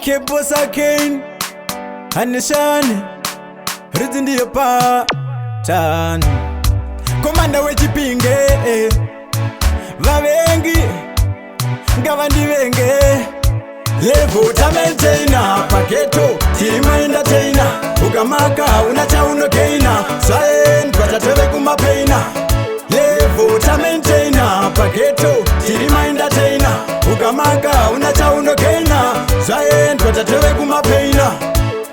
Kebosa Kane Anishani Rizindi yopa Tan Komanda wechipinge Vavengi Ngavandi venge Levo Tamaintainer Paketo Tamaintainer Ukamaka unachauna keina Swaen Kwatateve kumapeina Levo Tamaintainer Paketo Tamaintainer Ukamaka unachauna keina Swaen Kwatateve kumapeina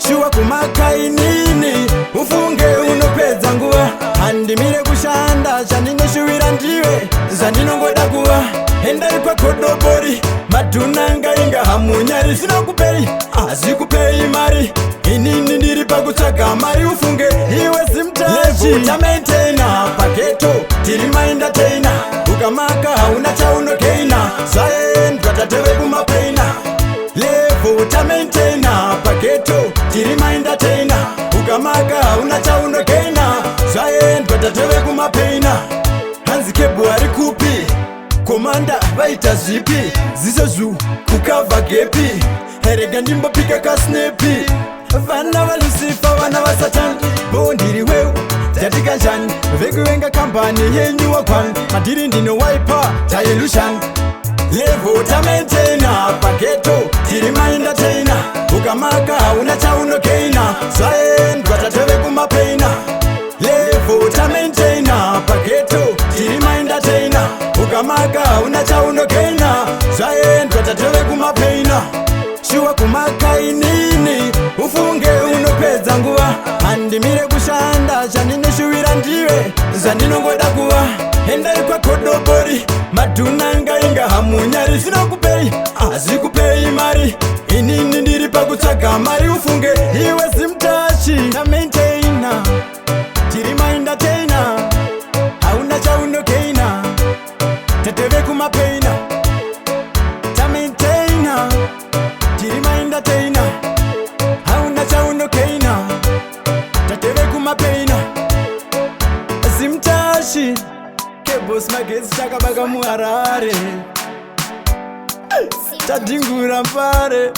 Shua kumaka inini Ufunge unopedza nguwa Handimire kushanda Shandino shuwira ndiwe Zandino ngoda kuwa Henda kwa kodobori Madunanga inga hamunyari Sina kupei, azikupei mari Inini ndiri pakutsvaga mari ufunge Iwe simtachi Levo Tamaintainer Paketo Tamaintainer Ukamaka hauna chaunokeina Swaen Kwatateve kumapeina Levo Tamaintainer Paketo Tamaintainer Ukamaka hauna chaunokeina Swaen Kwatateve kumapeina Hanzi kebu ari kupi Komanda vaita zvipi Zizo kukava gepi Herega ndimbo pika kasnepi Vana va Lucifer vana va Satan Bondiri weu Tatika njani Vekuwenga kampani yenyu wakwan Madiri ndino wiper Tayelushan Levo Tamaintainer Paketo Tamaintainer Ukamaka hauna chaunokeina Swaen Kwatateve kumapeina Levo Tamaintainer Paketo Tamaintainer Ukamaka hauna chaunokeina Swaen Kwatateve kumapeina Shua kumaka inini Ufunge unopedza nguwa Handimire kushanda Shandino shuwira ndiwe Zandino ngoda kuwa Henda kwa kodobori Madunanga inga hamunyari Sina kupei, azikupei mari Inini ndiri pakutsvaga mari ufunge Iwe simtachi Tamaintainer Tamaintainer Hauna chaunokeina Tateve kumapeina Tamaintainer Tamaintainer Hauna chaunokeina Tateve kumapeina Simtashi Kebos magezi chakabaka muharare Tadingura mpare